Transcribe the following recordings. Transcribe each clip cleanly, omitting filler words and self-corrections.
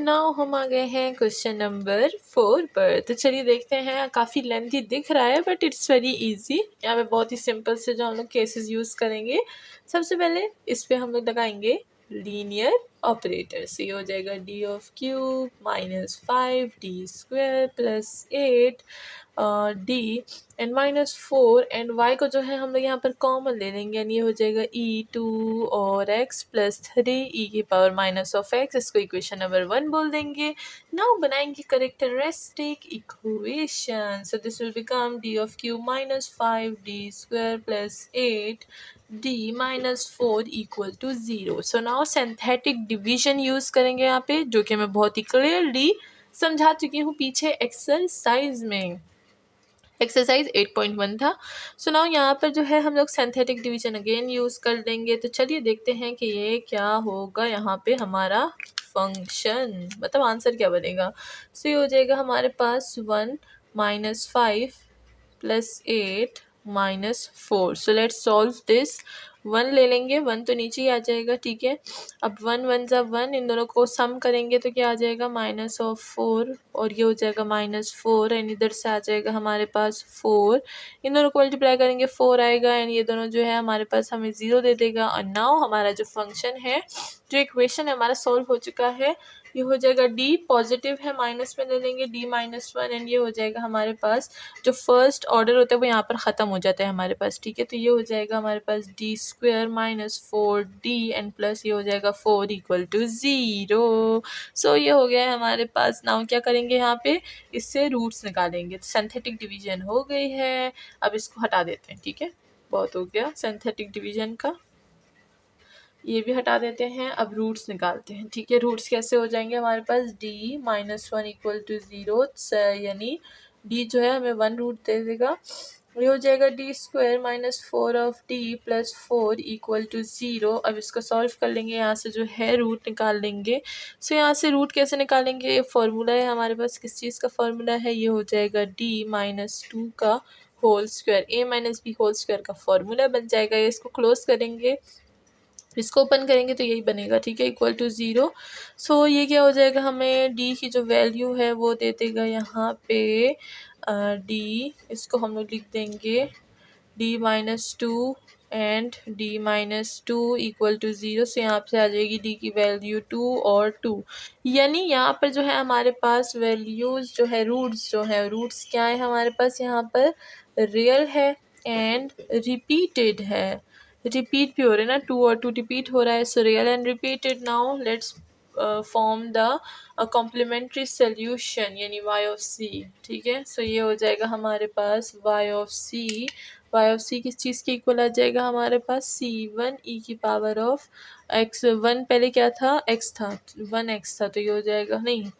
Now हम आ गए हैं क्वेश्चन नंबर 4 पर। तो चलिए देखते हैं, काफ़ी लेंथी दिख रहा है बट इट्स वेरी इजी। यहाँ पे बहुत ही सिंपल से जो हम लोग केसेस यूज़ करेंगे, सबसे पहले इस पे हम लोग लगाएंगे लीनियर ऑपरेटर। से ये हो जाएगा D of cube minus 5d² plus 8 D and minus 4 and y को जो है हम लोग यहाँ पर कॉमन ले लेंगे यानी ये हो जाएगा e2 और x प्लस 3 e की पावर माइनस ऑफ x। इसको इक्वेशन नंबर 1 बोल देंगे। नाउ बनाएंगे characteristic equation. So this will become d of cube minus 5d² plus 8 d minus 4 equal to 0। So now synthetic division use करेंगे यहाँ पे, जो कि मैं बहुत ही क्लियरली समझा चुकी हूँ पीछे एक्सरसाइज में। एक्सरसाइज 8.1 था। सो नाउ यहाँ पर जो है हम लोग सिंथेटिक डिवीजन अगेन यूज़ कर देंगे। तो चलिए देखते हैं कि ये क्या होगा यहाँ पे हमारा फंक्शन, मतलब आंसर क्या बनेगा। सो ये हो जाएगा हमारे पास 1 minus 5 plus 8 minus 4। So let's solve this. 1 ले लेंगे, 1 तो नीचे ही आ जाएगा, ठीक है। अब 1 1 ज़ा 1, इन दोनों को सम करेंगे तो क्या आ जाएगा माइनस ऑफ 4 और ये हो जाएगा माइनस 4 एंड इधर से आ जाएगा हमारे पास 4। इन दोनों को मल्टीप्लाई करेंगे 4 आएगा एंड ये दोनों जो है हमारे पास हमें 0 दे देगा। और नाउ हमारा जो फंक्शन है, जो इक्वेशन है हमारा सॉल्व हो चुका है। ये हो जाएगा डी पॉजिटिव है, माइनस में ले लेंगे डी माइनस 1 एंड ये हो जाएगा हमारे पास जो फर्स्ट ऑर्डर होता है वो यहाँ पर ख़त्म हो जाता है हमारे पास, ठीक है। तो ये हो जाएगा हमारे पास d² minus 4d and plus ये हो जाएगा 4 इक्वल टू 0। सो ये हो गया है हमारे पास। नाउ क्या करेंगे यहाँ पे, इससे रूट्स निकालेंगे। तो सिंथेटिक डिवीजन हो गई है, अब इसको हटा देते हैं, ठीक है। बहुत हो गया सिंथेटिक डिवीजन का, ये भी हटा देते हैं। अब रूट्स निकालते हैं, ठीक है। रूट्स कैसे हो जाएंगे हमारे पास, d माइनस 1 इक्वल टू 0, यानी d जो है हमें 1 रूट दे देगा। ये हो जाएगा d² minus 4 of d plus 4 equal to 0। अब इसको सॉल्व कर लेंगे, यहाँ से जो है रूट निकाल लेंगे। सो यहाँ से रूट कैसे निकालेंगे, ये फॉर्मूला है हमारे पास, किस चीज़ का फॉर्मूला है, ये हो जाएगा d माइनस 2 का whole square, a minus b whole square का फॉर्मूला बन जाएगा। ये इसको क्लोज करेंगे, इसको ओपन करेंगे तो यही बनेगा, ठीक है, इक्वल टू 0। सो ये क्या हो जाएगा, हमें d की जो वैल्यू है वो दे देगा यहाँ पे d, इसको हम लोग लिख देंगे d minus 2 and d minus 2 equal to 0। से यहाँ से आ जाएगी d की वैल्यू 2 और 2, यानी यहाँ पर जो है हमारे पास वैल्यूज़ जो है, रूट्स जो है, रूट्स क्या है हमारे पास यहाँ पर, रियल है एंड रिपीटेड है। रिपीट भी हो रहा है ना, 2 और 2 रिपीट हो रहा है। So real and repeated. Now let's form the complementary solution यानी y ऑफ c, ठीक है। सो ये हो जाएगा हमारे पास y ऑफ c किस चीज़ के इक्वल आ जाएगा हमारे पास, c1 e की पावर ऑफ x। 1 पहले क्या था, x था, 1x था, तो ये हो जाएगा, नहीं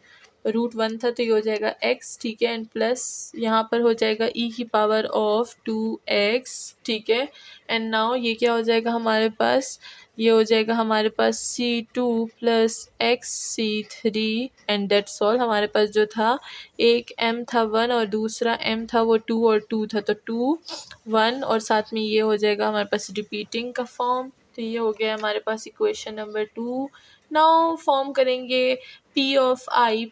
रूट 1 था तो ये हो जाएगा x, ठीक है। एंड प्लस यहाँ पर हो जाएगा e की पावर ऑफ 2x, ठीक है। एंड नाउ ये क्या हो जाएगा हमारे पास, ये हो जाएगा हमारे पास c2 plus x c3 and that's all. हमारे पास जो था, एक m था 1 और दूसरा m था वो 2 और 2 था, तो 2 1 और साथ में ये हो जाएगा हमारे पास रिपीटिंग का फॉर्म। तो ये हो गया हमारे पास इक्वेशन नंबर 2। नाउ फॉर्म करेंगे p ऑफ i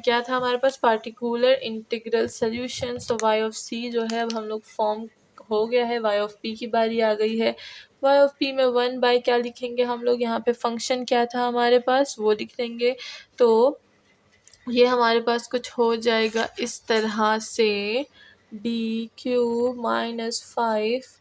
क्या था हमारे पास, पार्टिकुलर इंटीग्रल सोल्यूशन। तो y ऑफ c जो है अब हम लोग फॉर्म हो गया है, y ऑफ p की बारी आ गई है। y ऑफ p में 1 बाय क्या लिखेंगे हम लोग, यहाँ पे फंक्शन क्या था हमारे पास वो लिख देंगे। तो ये हमारे पास कुछ हो जाएगा इस तरह से, d³ minus 5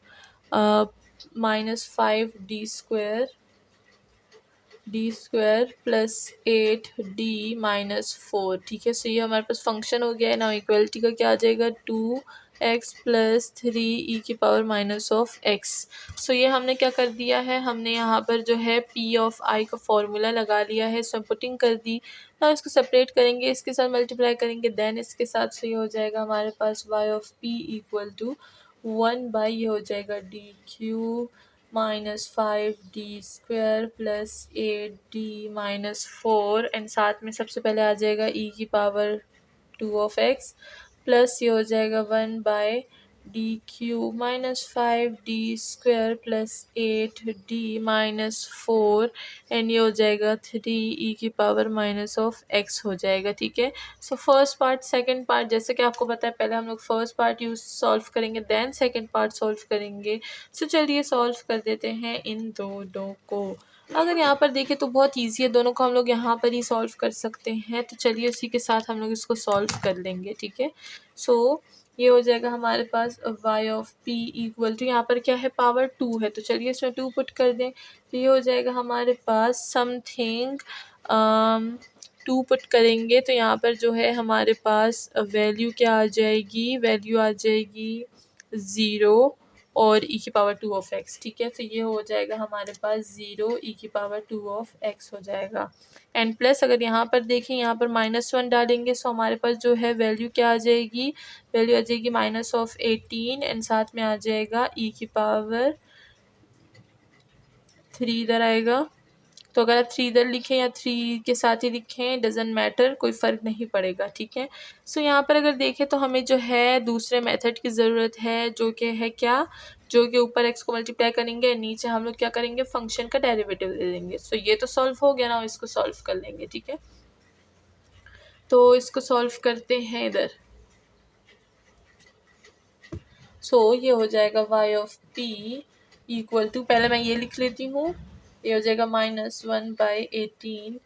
d² plus 8d minus 4, ठीक है। सो ये हमारे पास फंक्शन हो गया है। नाउ इक्वलिटी का क्या आ जाएगा, 2x प्लस 3 e की पावर माइनस ऑफ x। सो ये हमने क्या कर दिया है, हमने यहाँ पर जो है p ऑफ i का फॉर्मूला लगा लिया है, इसमें पुटिंग कर दी। ना इसको सेपरेट करेंगे, इसके साथ मल्टीप्लाई करेंगे, देन इसके साथ। सो ये हो जाएगा हमारे पास y of p equal to 1 by ये हो जाएगा d³ minus 5d² plus 8d minus 4 and साथ में सबसे पहले आ जाएगा e की पावर 2 ऑफ x प्लस ये हो जाएगा 1 by d cube -5d² plus 8d -4 and ये हो जाएगा 3e⁻⁻x हो जाएगा। ठीक है, so first part second part जैसे कि आपको पता है, पहले हम लोग फर्स्ट पार्ट यूज सॉल्व करेंगे देन सेकंड पार्ट सॉल्व करेंगे। सो चलिए सॉल्व कर देते हैं इन दोनों को। अगर यहाँ पर देखें तो बहुत ईजी है, दोनों को हम लोग यहाँ पर ही सॉल्व कर सकते हैं। तो चलिए उसी के साथ हम लोग इसको सॉल्व कर लेंगे। ठीक है, सो ये हो जाएगा हमारे पास y of p equal to, यहाँ पर क्या है, पावर 2 है, तो चलिए इसमें 2 पुट कर दें। तो ये हो जाएगा हमारे पास समथिंग 2 पुट करेंगे तो यहाँ पर जो है हमारे पास वैल्यू क्या आ जाएगी, वैल्यू आ जाएगी 0 और e⁻² ऑफ x। ठीक है, तो ये हो जाएगा हमारे पास 0 e⁻² ऑफ x हो जाएगा। एंड प्लस अगर यहाँ पर देखें, यहाँ पर -1 डालेंगे सो हमारे पास जो है वैल्यू क्या आ जाएगी, वैल्यू आ जाएगी -18 एंड साथ में आ जाएगा e⁻³ इधर आएगा। तो अगर आप 3 इधर लिखें या 3 के साथ ही लिखें डजेंट मैटर, कोई फ़र्क नहीं पड़ेगा। ठीक है, सो यहाँ पर अगर देखें तो हमें जो है दूसरे मेथड की ज़रूरत है, जो कि है क्या, जो कि ऊपर x को मल्टीप्लाई करेंगे, नीचे हम लोग क्या करेंगे, फंक्शन का डेरिवेटिव ले लेंगे। सो ये तो सॉल्व हो गया ना, इसको सॉल्व कर लेंगे। ठीक है, तो इसको सॉल्व करते हैं इधर। सो ये हो जाएगा y of p equal to, पहले मैं ये लिख लेती हूँ, ये हो जाएगा -1/18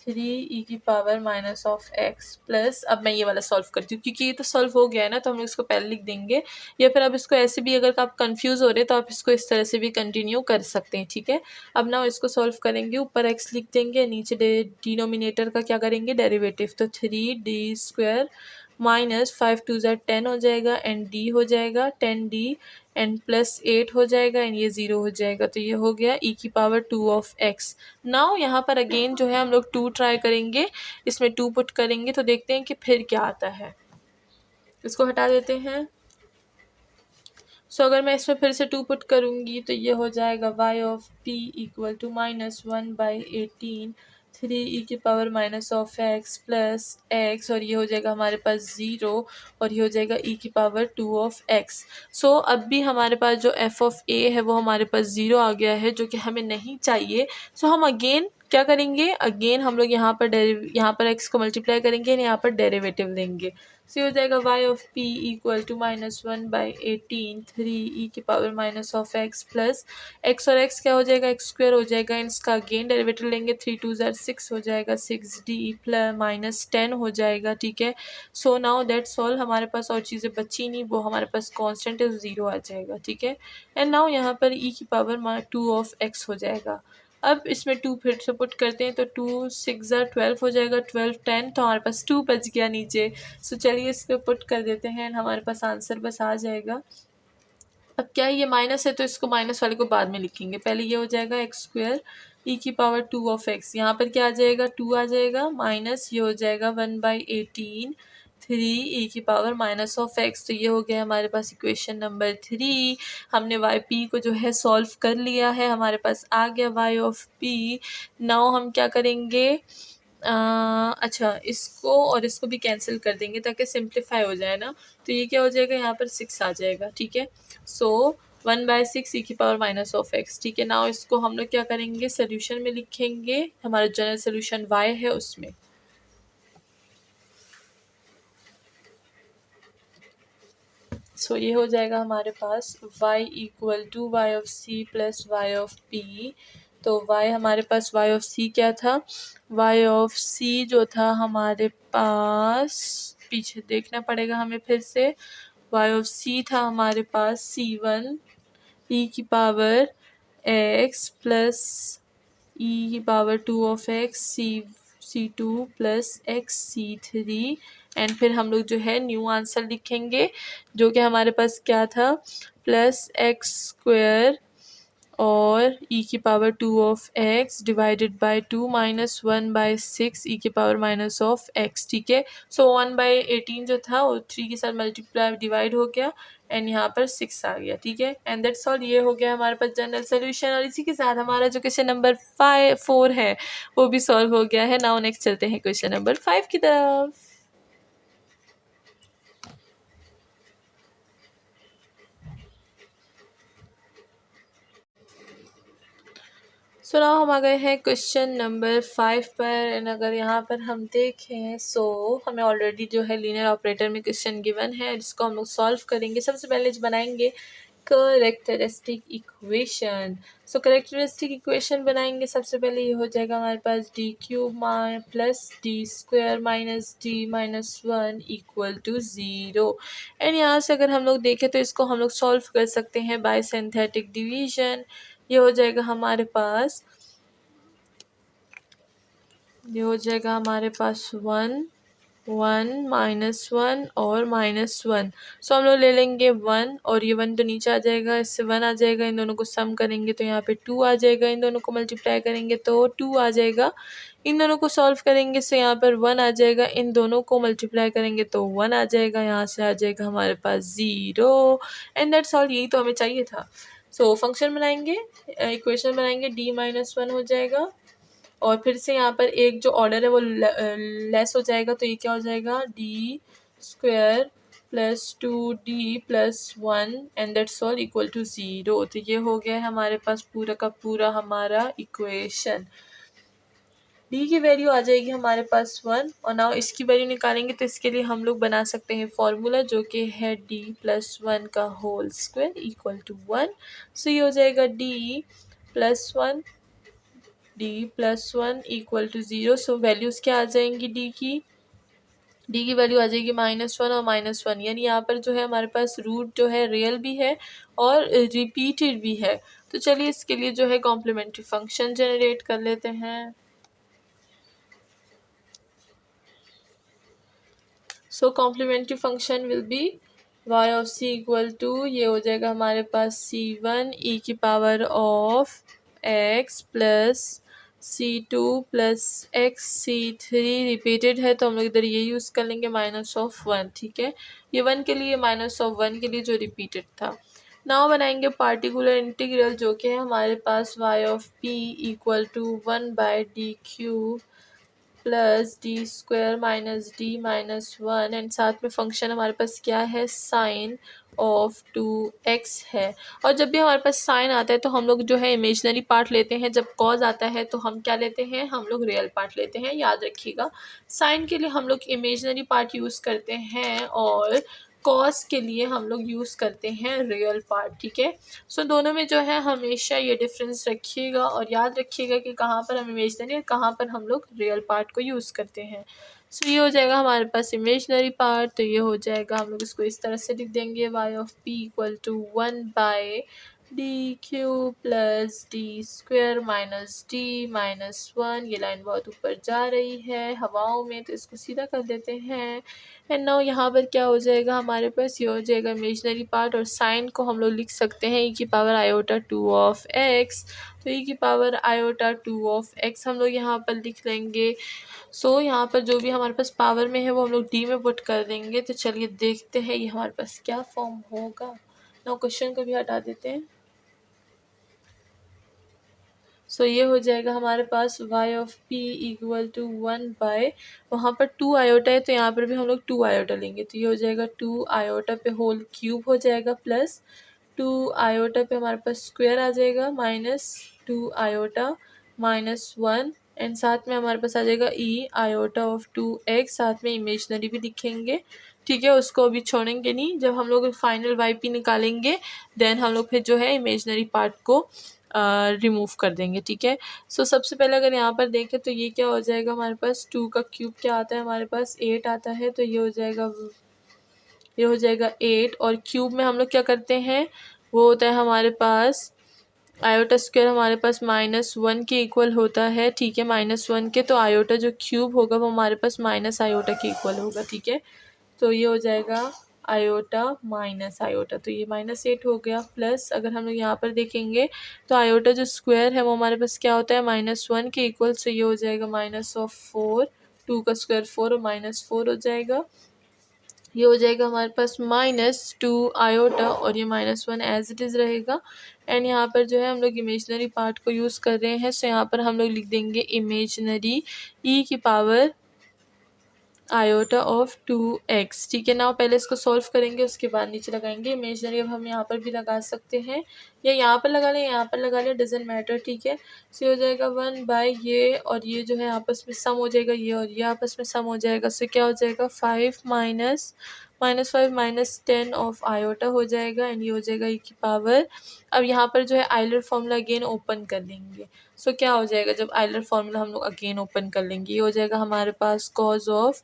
3e⁻⁻x प्लस, अब मैं ये वाला सॉल्व करती हूँ क्योंकि ये तो सॉल्व हो गया है ना, तो हम लोग इसको पहले लिख देंगे, या फिर आप इसको ऐसे भी, अगर आप कंफ्यूज हो रहे तो आप इसको इस तरह से भी कंटिन्यू कर सकते हैं। ठीक है, अब ना इसको सॉल्व करेंगे, ऊपर x लिख देंगे, नीचे डिनोमिनेटर का क्या करेंगे, डेरिवेटिव, तो 3d² -5 2 10 हो जाएगा एंड d हो जाएगा 10d एंड प्लस 8 हो जाएगा एंड ये 0 हो जाएगा। तो ये हो गया e⁻² ऑफ x। नाउ यहाँ पर अगेन जो है हम लोग 2 ट्राई करेंगे, इसमें 2 पुट करेंगे तो देखते हैं कि फिर क्या आता है। इसको हटा देते हैं। सो अगर मैं इसमें फिर से 2 पुट करूँगी तो ये हो जाएगा y of p equal to -1/18 3e⁻⁻x plus x, और ये हो जाएगा हमारे पास 0 और ये हो जाएगा e⁻² ऑफ x। सो अब भी हमारे पास जो f ऑफ a है वो हमारे पास 0 आ गया है, जो कि हमें नहीं चाहिए। सो हम अगेन क्या करेंगे, अगेन हम लोग यहाँ पर x को मल्टीप्लाई करेंगे, यहाँ पर डेरिवेटिव लेंगे। सो ये हो जाएगा y of p equal to -1/18 3e⁻⁻x plus x, और x क्या हो जाएगा, x² हो जाएगा, इसका अगेन डेरिवेटिव लेंगे, 3 2 6 हो जाएगा, 6d प्लस -10 हो जाएगा। ठीक है, सो नाउ दैट्स ऑल, हमारे पास और चीज़ें बची नहीं, वो हमारे पास कांस्टेंट है, 0 आ जाएगा। ठीक है, एंड नाउ यहाँ पर e⁻² ऑफ x हो जाएगा। अब इसमें 2 फिर से पुट करते हैं तो 2 6 12 हो जाएगा, 12 10, तो हमारे पास 2 बच गया नीचे। सो चलिए इसको पुट कर देते हैं एंड हमारे पास आंसर बस आ जाएगा। अब क्या है, ये माइनस है तो इसको माइनस वाले को बाद में लिखेंगे, पहले ये हो जाएगा x² e⁻² ऑफ x, यहाँ पर क्या आ जाएगा, 2 आ जाएगा, माइनस ये हो जाएगा 1/18 3e⁻⁻ ऑफ x। तो ये हो गया हमारे पास इक्वेशन नंबर 3। हमने yp को जो है सॉल्व कर लिया है, हमारे पास आ गया y ऑफ p। नाउ हम क्या करेंगे, अच्छा इसको और इसको भी कैंसिल कर देंगे ताकि सिंप्लीफाई हो जाए ना, तो ये क्या हो जाएगा, यहाँ पर 6 आ जाएगा। ठीक है, सो 1/6 e⁻⁻ ऑफ x। ठीक है, नाउ इसको हम लोग क्या करेंगे, सोल्यूशन में लिखेंगे, हमारा जनरल सोल्यूशन y है उसमें। सो ये हो जाएगा हमारे पास y equal to y of c plus y of p। तो y हमारे पास y ऑफ c क्या था, y ऑफ c जो था हमारे पास, पीछे देखना पड़ेगा हमें फिर से, y ऑफ c था हमारे पास c1 e⁻x plus e⁻² of x c2 plus x c3 and फिर हम लोग जो है न्यू आंसर लिखेंगे, जो कि हमारे पास क्या था, प्लस x² और e⁻² of x divided by 2 -1/6 e⁻⁻ of x। ठीक है, सो 1/18 जो था वो 3 के साथ मल्टीप्लाई डिवाइड हो गया एंड यहाँ पर 6 आ गया। ठीक है, एंड दैट्स ऑल, ये हो गया हमारे पास जनरल सोल्यूशन, और इसी के साथ हमारा जो क्वेश्चन नंबर 4 है वो भी सॉल्व हो गया है। नाउ नेक्स्ट चलते हैं क्वेश्चन नंबर 5 की तरफ। सो नाउ हम आ गए हैं क्वेश्चन नंबर 5 पर। एंड अगर यहाँ पर हम देखें सो हमें ऑलरेडी जो है लीनियर ऑपरेटर में क्वेश्चन गिवन है, जिसको हम लोग सॉल्व करेंगे। सबसे पहले जो बनाएंगे characteristic equation. So characteristic equation बनाएंगे, सबसे पहले ये हो जाएगा हमारे पास D cube plus D square minus D minus 1 equal to 0। And यहाँ से अगर हम लोग देखें तो इसको हम लोग सॉल्व कर सकते हैं बाय सिंथेटिक डिवीजन। ये हो जाएगा हमारे पास 1 1 -1 और -1। सो हम लोग ले लेंगे 1 और ये 1 तो नीचे आ जाएगा, इससे 1 आ जाएगा। इन दोनों को सम करेंगे तो यहाँ पे 2 आ जाएगा, इन दोनों को मल्टीप्लाई करेंगे तो 2 आ जाएगा। इन दोनों को सॉल्व करेंगे से यहाँ पर 1 आ जाएगा, इन दोनों को मल्टीप्लाई करेंगे तो 1 आ जाएगा, यहाँ से आ जाएगा हमारे पास 0। एंड दैट्स ऑल, यही तो हमें चाहिए था। सो फंक्शन बनाएंगे, इक्वेशन बनाएंगे, d-1 हो जाएगा और फिर से यहाँ पर एक जो ऑर्डर है वो लेस हो जाएगा, तो ये क्या हो जाएगा d square plus 2d plus 1 and that's all equal to 0। तो ये हो गया है हमारे पास पूरा का पूरा हमारा इक्वेशन। d की वैल्यू आ जाएगी हमारे पास 1 और नाउ इसकी वैल्यू निकालेंगे, तो इसके लिए हम लोग बना सकते हैं फॉर्मूला, जो कि है d प्लस 1 का whole square equal to 1। So ये हो जाएगा d plus 1 equal to 0। So values क्या आ जाएंगी d की वैल्यू आ जाएगी -1 और -1, यानी यहाँ पर जो है हमारे पास रूट जो है रियल भी है और रिपीटेड भी है। तो चलिए इसके लिए जो है कॉम्प्लीमेंट्री फंक्शन जनरेट कर लेते हैं। So complementary function will be y of c equal to, ये हो जाएगा हमारे पास c1 e की power of x plus c2 plus x, c3 repeated है तो हम लोग इधर ये यूज़ कर लेंगे -1, ठीक है। ये 1 के लिए, -1 के लिए जो रिपीटेड था। नाउ बनाएंगे पार्टिकुलर इंटीग्रल, जो कि है हमारे पास y of p equal to 1/d³ plus D square minus D minus 1 and साथ में फंक्शन हमारे पास क्या है साइन ऑफ 2x है। और जब भी हमारे पास साइन आता है तो हम लोग जो है इमेजनरी पार्ट लेते हैं, जब कॉज आता है तो हम क्या लेते हैं, हम लोग रियल पार्ट लेते हैं, याद रखिएगा। साइन के लिए हम लोग इमेजनरी पार्ट यूज़ करते हैं और कॉस के लिए हम लोग यूज़ करते हैं रियल पार्ट, ठीक है। सो दोनों में जो है हमेशा ये डिफरेंस रखिएगा और याद रखिएगा कि कहाँ पर हम इमेजनरी और कहाँ पर हम लोग रियल पार्ट को यूज़ करते हैं। सो ये हो जाएगा हमारे पास इमेजनरी पार्ट, तो ये हो जाएगा, हम लोग इसको इस तरह से लिख देंगे y of p equal to 1/d³ plus D square minus D minus 1। ये लाइन बहुत ऊपर जा रही है हवाओं में, तो इसको सीधा कर देते हैं। एंड नाउ यहाँ पर क्या हो जाएगा हमारे पास, ये हो जाएगा इमेजनरी पार्ट और साइन को हम लोग लिख सकते हैं e की पावर आयोटा 2 ऑफ x। तो e की पावर आयोटा 2 ऑफ x हम लोग यहाँ पर लिख लेंगे। सो यहाँ पर जो भी हमारे पास पावर में है वो हम लोग d में पुट कर देंगे। तो चलिए देखते हैं ये हमारे पास क्या फॉर्म होगा। नाउ क्वेश्चन को भी हटा देते हैं। सो ये हो जाएगा हमारे पास y of p equal to 1/, वहाँ पर 2 आयोटा है तो यहाँ पर भी हम लोग 2 आयोटा लेंगे, तो ये हो जाएगा 2 आयोटा पे होल क्यूब हो जाएगा प्लस 2 आयोटा पे हमारे पास स्क्वायर आ जाएगा माइनस 2 आयोटा माइनस 1 एंड साथ में हमारे पास आ जाएगा e आयोटा ऑफ 2x, साथ में इमेजनरी भी लिखेंगे, ठीक है। उसको अभी छोड़ेंगे नहीं, जब हम लोग फाइनल yp निकालेंगे देन हम लोग फिर जो है इमेजनरी पार्ट को रिमूव कर देंगे, ठीक है। सो सबसे पहले अगर यहाँ पर देखें तो ये क्या हो जाएगा हमारे पास 2 का क्यूब क्या आता है, हमारे पास 8 आता है, तो ये हो जाएगा 8 और क्यूब में हम लोग क्या करते हैं, वो होता है हमारे पास आयोटा स्क्वायर हमारे पास -1 के इक्वल होता है, ठीक है, -1 के, तो आयोटा जो क्यूब होगा वो हमारे पास माइनस आयोटा के इक्वल होगा, ठीक है। तो ये हो जाएगा आयोटा माइनस आयोटा, तो ये -8 हो गया प्लस अगर हम लोग यहाँ पर देखेंगे तो आयोटा जो स्क्वायर है वो हमारे पास क्या होता है -1 के इक्वल, से ये हो जाएगा -4, 2 का स्क्वायर 4 और -4 हो जाएगा। ये हो जाएगा हमारे पास -2 आयोटा और ये -1 एज इट इज़ रहेगा। एंड यहाँ पर जो है हम लोग इमेजनरी पार्ट को यूज़ कर रहे हैं, सो यहाँ पर हम लोग लिख देंगे इमेजनरी e की पावर आयोटा ऑफ 2x। ठीक है, नाउ पहले इसको सॉल्व करेंगे, उसके बाद नीचे लगाएंगे इमेजनरी। अब हम यहाँ पर भी लगा सकते हैं, या यहाँ पर लगा लें, यहाँ पर लगा लें, डजेंट मैटर। ठीक है, सो हो जाएगा 1 ये और ये जो है आपस में सम हो जाएगा, ये और ये आपस में सम हो जाएगा। सो क्या हो जाएगा 5 माइनस 5 माइनस 10 ऑफ आयोटा हो जाएगा, एंड ये हो जाएगा e की पावर। अब यहाँ पर जो है आइलर फॉर्मूला अगेन ओपन कर लेंगे। सो क्या हो जाएगा जब आइलर फॉर्मूला हम लोग अगेन ओपन कर लेंगे, ये हो जाएगा हमारे पास cos of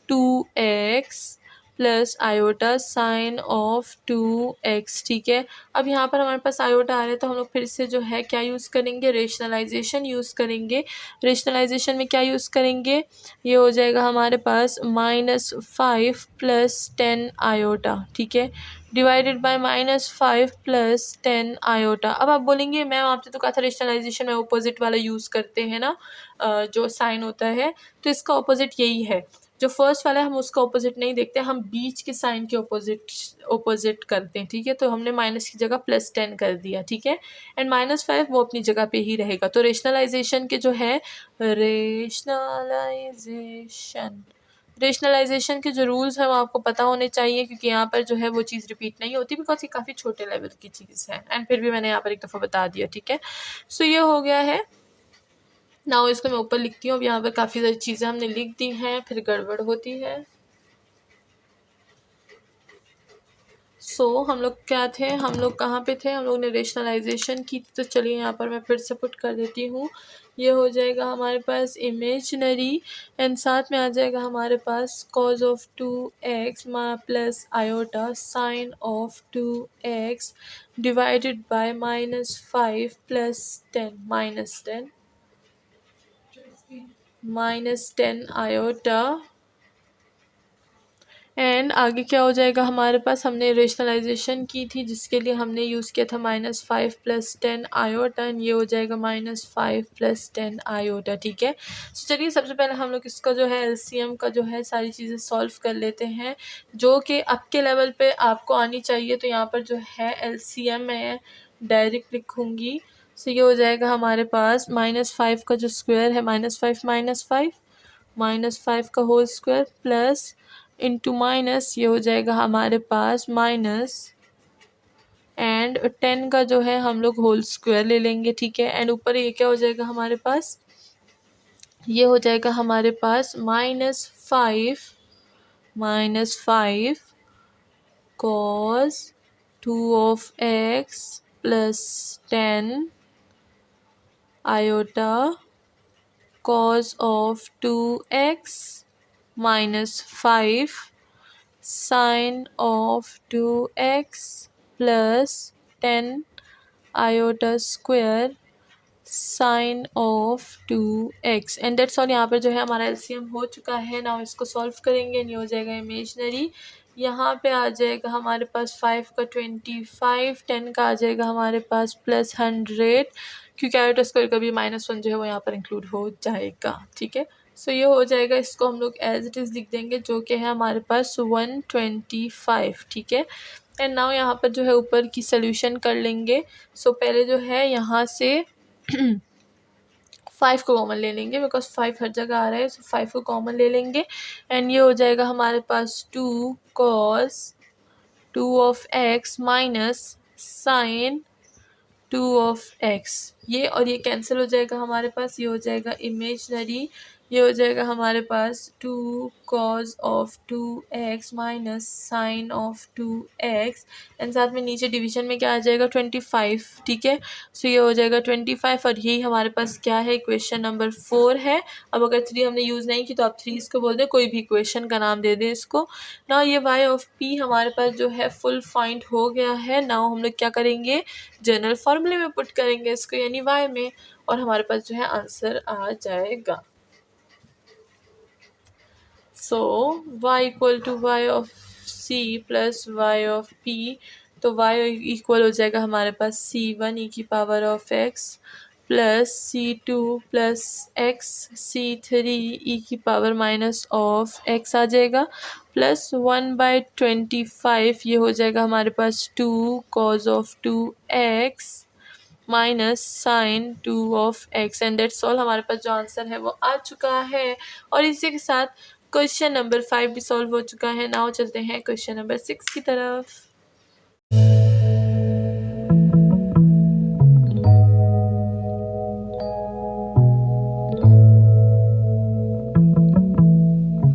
2x plus iota sine of 2x। ठीक है, अब यहाँ पर हमारे पास आयोटा आ रहा है तो हम लोग फिर से जो है क्या यूज़ करेंगे, रेशनलाइजेशन यूज़ करेंगे। रेशनलाइजेशन में क्या यूज़ करेंगे, ये हो जाएगा हमारे पास -5 प्लस 10 आयोटा। ठीक है, डिवाइडेड बाय -5 प्लस 10 आयोटा। अब आप बोलेंगे मैम आपने तो कहा था रेशनलाइजेशन में अपोजिट वाला यूज़ करते हैं ना, जो साइन होता है, तो इसका अपोजिट यही है। जो फर्स्ट वाला है हम उसका ऑपोजिट नहीं देखते, हम बीच के साइन के ऑपोजिट करते हैं। ठीक है, तो हमने माइनस की जगह +10 कर दिया। ठीक है, एंड -5 वो अपनी जगह पे ही रहेगा। तो रेशनलाइजेशन के जो है रेशनलाइजेशन के जो रूल्स हैं वो आपको पता होने चाहिए, क्योंकि यहाँ पर जो है वो चीज़ रिपीट नहीं होती, बिकॉज ये काफ़ी छोटे लेवल की चीज़ है, एंड फिर भी मैंने यहाँ पर एक दफ़ा बता दिया। ठीक है, सो ये हो गया है। नाउ इसको मैं ऊपर लिखती हूँ। अब यहाँ पर काफ़ी सारी चीज़ें हमने लिख दी हैं, फिर गड़बड़ होती है। हम लोग क्या थे, हम लोग कहाँ पे थे, हम लोग ने रेशनलाइजेशन की। तो चलिए यहाँ पर मैं फिर से पुट कर देती हूँ। ये हो जाएगा हमारे पास इमेजनरी, एंड साथ में आ जाएगा हमारे पास cos of 2x plus iota sine of 2x divided by -5 plus 10 -10 iota. And आगे क्या हो जाएगा हमारे पास, हमने रेशनलाइजेशन की थी जिसके लिए हमने यूज़ किया था -5 प्लस 10 आयोटा, एंड ये हो जाएगा -5 प्लस 10 आयोटा। ठीक है, तो चलिए सबसे पहले हम लोग इसका जो है एलसीएम का जो है सारी चीज़ें सॉल्व कर लेते हैं, जो कि आपके लेवल पे आपको आनी चाहिए। तो यहाँ पर जो है एलसीएम मैं डायरेक्ट लिखूँगी। सो ये हो जाएगा हमारे पास -5 का जो स्क्वायर है, -5 का whole square plus into minus, ये हो जाएगा हमारे पास माइनस, एंड 10 का जो है हम लोग होल स्क्वायर ले लेंगे। ठीक है, एंड ऊपर ये क्या हो जाएगा हमारे पास, ये हो जाएगा हमारे पास -5 cos 2 plus 10 iota cos of 2x -5 sin of 2x plus 10 iota square sin of 2x, and that's all. यहाँ पर जो है हमारा एलसीएम हो चुका है। नाउ इसको सॉल्व करेंगे, ये हो जाएगा इमेजनरी। यहाँ पे आ जाएगा हमारे पास 5 का 25, 10 का आ जाएगा हमारे पास +100, क्योंकि आयोटा स्क्वायर का भी -1 जो है वो यहाँ पर इंक्लूड हो जाएगा। ठीक है, सो ये हो जाएगा, इसको हम लोग एज इट इज़ लिख देंगे, जो कि है हमारे पास 125। ठीक है, एंड नाउ यहाँ पर जो है ऊपर की सोल्यूशन कर लेंगे। सो पहले जो है यहाँ से 5 को कॉमन ले लेंगे, बिकॉज 5 हर जगह आ रहा है। सो 5 को कॉमन ले लेंगे, एंड ये हो जाएगा हमारे पास 2 cos 2 of x minus sine 2 of x। ये और ये कैंसिल हो जाएगा हमारे पास, ये हो जाएगा इमेजनरी। ये हो जाएगा हमारे पास 2 cos of 2x minus sine of 2x, and साथ में नीचे डिवीजन में क्या आ जाएगा 25। ठीक है, सो ये हो जाएगा 25, और यही हमारे पास क्या है, इक्वेशन नंबर 4 है। अब अगर 3 हमने यूज़ नहीं की तो आप 3 इसको बोल दें, कोई भी इक्वेशन का नाम दे दें इसको। ना ये y ऑफ p हमारे पास जो है फुल फाइंड हो गया है। नाउ हम लोग क्या करेंगे, जनरल फार्मूले में पुट करेंगे इसको, यानी y में, और हमारे पास जो है आंसर आ जाएगा। So y equal to y of c plus y of p, तो y इक्वल हो जाएगा हमारे पास c1 e की power of x plus c2 plus x c3 e की पावर माइनस ऑफ x आ जाएगा, प्लस 1/25, ये हो जाएगा हमारे पास 2 cos of 2x minus sine 2 of x, and that's all. हमारे पास जो आंसर है वो आ चुका है। और इसी के साथ क्वेश्चन नंबर 5 भी सॉल्व हो चुका है। नाउ चलते हैं क्वेश्चन नंबर 6 की तरफ।